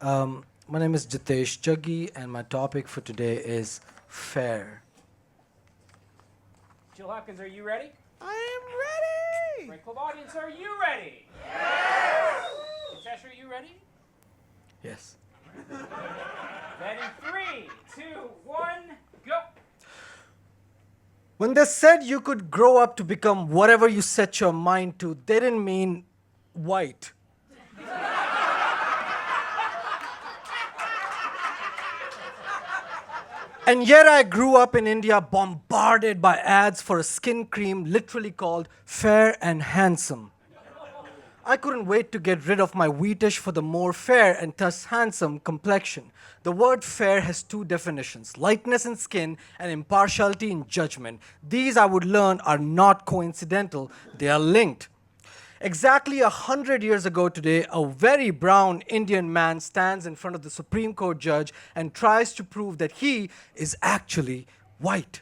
My name is Jitesh Jaggi, and my topic for today is fair. Jill Hopkins, are you ready? I am ready! Great Club audience, are you ready? Yes! Jitesh, are you ready? Yes. Then in 3, 2, 1, go! When they said you could grow up to become whatever you set your mind to, they didn't mean white. And yet I grew up in India bombarded by ads for a skin cream literally called Fair and Handsome. I couldn't wait to get rid of my wheatish for the more fair and thus handsome complexion. The word fair has two definitions: lightness in skin and impartiality in judgment. These, I would learn, are not coincidental, they are linked. Exactly 100 years ago today, a very brown Indian man stands in front of the Supreme Court judge and tries to prove that he is actually white.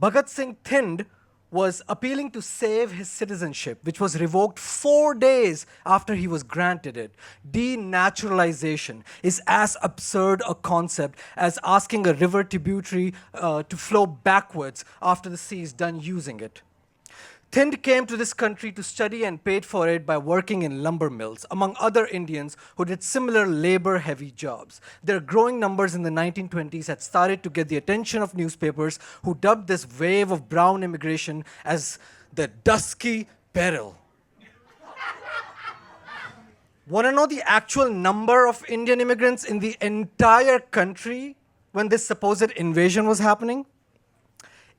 Bhagat Singh Thind was appealing to save his citizenship, which was revoked 4 days after he was granted it. Denaturalization is as absurd a concept as asking a river tributary to flow backwards after the sea is done using it. Thind came to this country to study and paid for it by working in lumber mills, among other Indians who did similar labor heavy jobs. Their growing numbers in the 1920s had started to get the attention of newspapers, who dubbed this wave of brown immigration as the dusky peril. Want to know the actual number of Indian immigrants in the entire country when this supposed invasion was happening?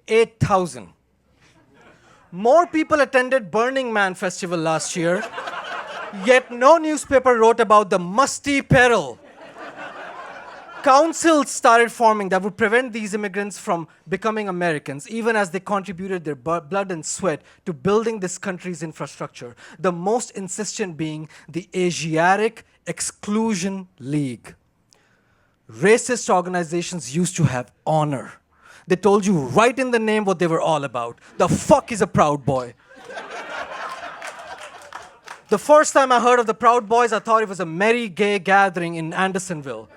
8,000. More people attended Burning Man festival last year, yet no newspaper wrote about the musty peril. Councils started forming that would prevent these immigrants from becoming Americans, even as they contributed their blood and sweat to building this country's infrastructure. The most insistent being the Asiatic Exclusion League. Racist organizations used to have honor. They told you right in the name what they were all about. The fuck is a Proud Boy? The first time I heard of the Proud Boys, I thought it was a merry gay gathering in Andersonville.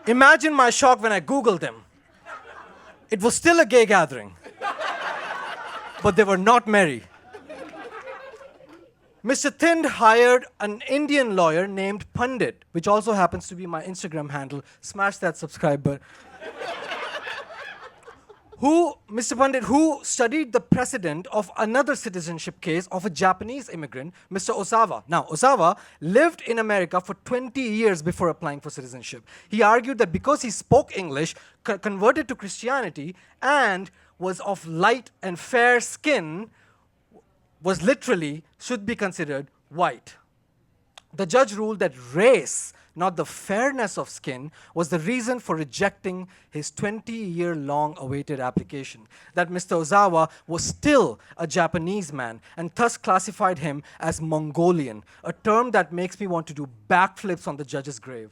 Imagine my shock when I Googled them. It was still a gay gathering, but they were not merry. Mr. Thind hired an Indian lawyer named Pandit, which also happens to be my Instagram handle. Smash that subscribe button. Mr. Pandit, who studied the precedent of another citizenship case of a Japanese immigrant, Mr. Ozawa. Now, Ozawa lived in America for 20 years before applying for citizenship. He argued that because he spoke English, converted to Christianity, and was of light and fair skin, should be considered white. The judge ruled that race, not the fairness of skin, was the reason for rejecting his 20-year-long awaited application. That Mr. Ozawa was still a Japanese man and thus classified him as Mongolian, a term that makes me want to do backflips on the judge's grave.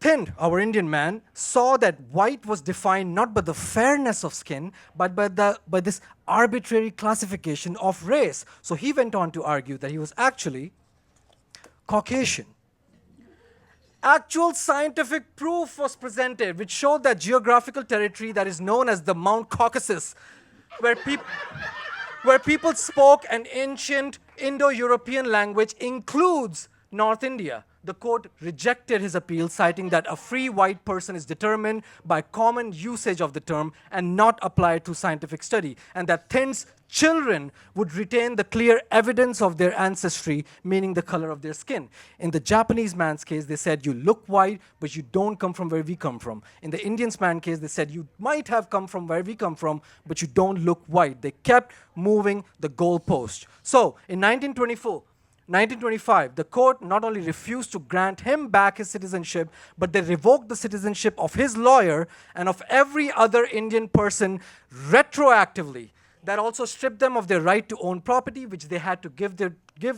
Thind, our Indian man, saw that white was defined not by the fairness of skin, but by this arbitrary classification of race. So he went on to argue that he was actually Caucasian. Actual scientific proof was presented, which showed that geographical territory that is known as the Mount Caucasus, where people spoke an ancient Indo-European language, includes North India. The court rejected his appeal, citing that a free white person is determined by common usage of the term and not applied to scientific study, and that Thind's children would retain the clear evidence of their ancestry, meaning the color of their skin. In the Japanese man's case, they said, you look white, but you don't come from where we come from. In the Indian man's case, they said, you might have come from where we come from, but you don't look white. They kept moving the goalpost. So, in 1925, the court not only refused to grant him back his citizenship, but they revoked the citizenship of his lawyer and of every other Indian person retroactively. That also stripped them of their right to own property, which they had to give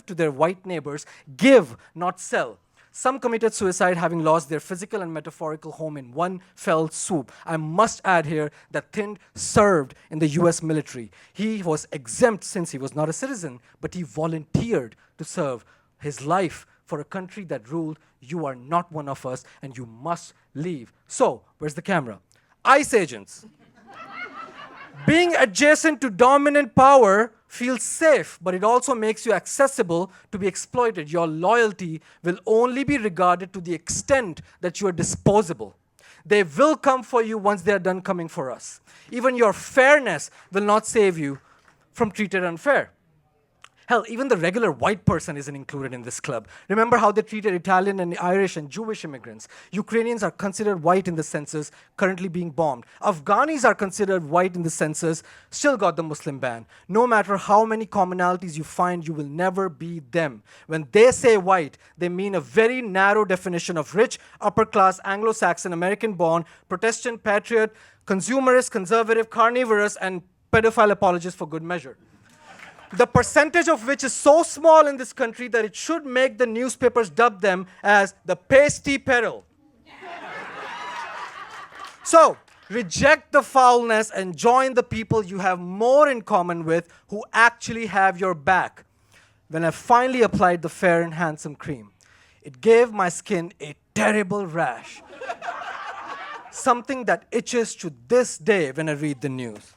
to their white neighbors. Give, not sell. Some committed suicide, having lost their physical and metaphorical home in one fell swoop. I must add here that Thind served in the US military. He was exempt since he was not a citizen, but he volunteered to serve his life for a country that ruled, you are not one of us and you must leave. So, where's the camera? ICE agents. Being adjacent to dominant power feels safe, but it also makes you accessible to be exploited. Your loyalty will only be regarded to the extent that you are disposable. They will come for you once they are done coming for us. Even your fairness will not save you from treated unfair. Hell, even the regular white person isn't included in this club. Remember how they treated Italian and Irish and Jewish immigrants. Ukrainians are considered white in the census, currently being bombed. Afghanis are considered white in the census, still got the Muslim ban. No matter how many commonalities you find, you will never be them. When they say white, they mean a very narrow definition of rich, upper class, Anglo-Saxon, American-born, Protestant, patriot, consumerist, conservative, carnivorous, and pedophile apologist for good measure. The percentage of which is so small in this country that it should make the newspapers dub them as the pasty peril. So, reject the foulness and join the people you have more in common with who actually have your back. When I finally applied the Fair and Handsome cream, it gave my skin a terrible rash. Something that itches to this day when I read the news.